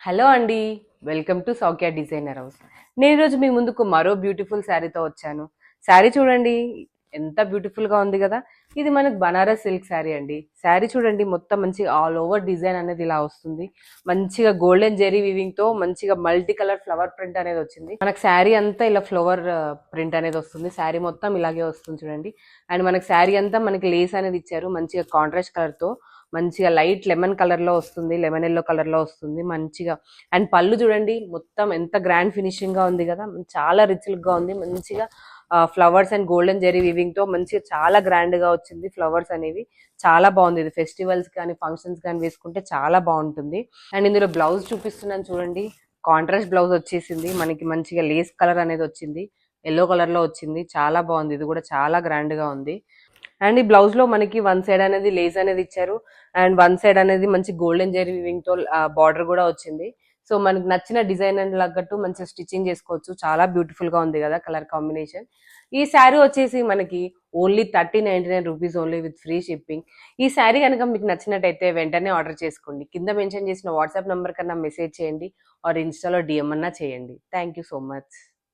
Hello అండి. Welcome to Saukhya designer house. నేను ఈరోజు మీ ముందుకు మరో బ్యూటిఫుల్ శారీతో వచ్చాను. శారీ చూడండి ఎంత బ్యూటిఫుల్గా ఉంది కదా. ఇది మనకు బనారస్ సిల్క్ శారీ అండి. శారీ చూడండి మొత్తం మంచిగా ఆల్ ఓవర్ డిజైన్ అనేది ఇలా వస్తుంది. మంచిగా గోల్డెన్ జెరీ వీవింగ్ తో మంచిగా మల్టీ కలర్ ఫ్లవర్ ప్రింట్ అనేది వచ్చింది. మనకు శారీ అంతా ఇలా ఫ్లవర్ ప్రింట్ అనేది వస్తుంది. శారీ మొత్తం ఇలాగే వస్తుంది చూడండి. అండ్ మనకు శారీ అంతా మనకి లేస్ అనేది ఇచ్చారు మంచిగా కాంట్రాస్ట్ కలర్ తో. మంచిగా లైట్ లెమన్ కలర్ లో వస్తుంది, లెమన్ ఎల్లో కలర్ లో వస్తుంది మంచిగా. అండ్ పళ్ళు చూడండి మొత్తం ఎంత గ్రాండ్ ఫినిషింగ్ గా ఉంది కదా, చాలా రిచ్ లుక్ గా ఉంది. మంచిగా flowers and golden zari weaving తో మంచిగా చాలా గ్రాండ్ గా వచ్చింది. ఫ్లవర్స్ అనేవి చాలా బాగుంది. ఇది ఫెస్టివల్స్ కానీ ఫంక్షన్స్ కానీ వేసుకుంటే చాలా బాగుంటుంది. అండ్ ఇందులో బ్లౌజ్ చూపిస్తున్నాను చూడండి. కాంట్రాస్ట్ బ్లౌజ్ వచ్చేసింది మనకి. మంచిగా లేస్ కలర్ అనేది వచ్చింది, ఎల్లో కలర్ లో వచ్చింది. చాలా బాగుంది. ఇది కూడా చాలా గ్రాండ్ గా ఉంది. అండ్ ఈ బ్లౌజ్ లో మనకి వన్ సైడ్ అనేది లేస్ అనేది ఇచ్చారు. అండ్ వన్ సైడ్ అనేది మంచి గోల్డెన్ జెరీ వీవింగ్ తో బార్డర్ కూడా వచ్చింది. సో మనకి నచ్చిన డిజైన్ అని తగ్గట్టు మంచిగా స్టిచ్చింగ్ చేసుకోవచ్చు. చాలా బ్యూటిఫుల్ గా ఉంది కదా కలర్ కాంబినేషన్. ఈ శారీ వచ్చేసి మనకి only 3099 rupees only with free shipping. ఈ శారీ కనుక మీకు నచ్చినట్టయితే వెంటనే ఆర్డర్ చేసుకోండి. కింద మెన్షన్ చేసిన వాట్సాప్ నంబర్ కన్నా మెసేజ్ చేయండి ఆర్ ఇన్స్టాలో డిఎం అన్నా చేయండి. Thank you so much.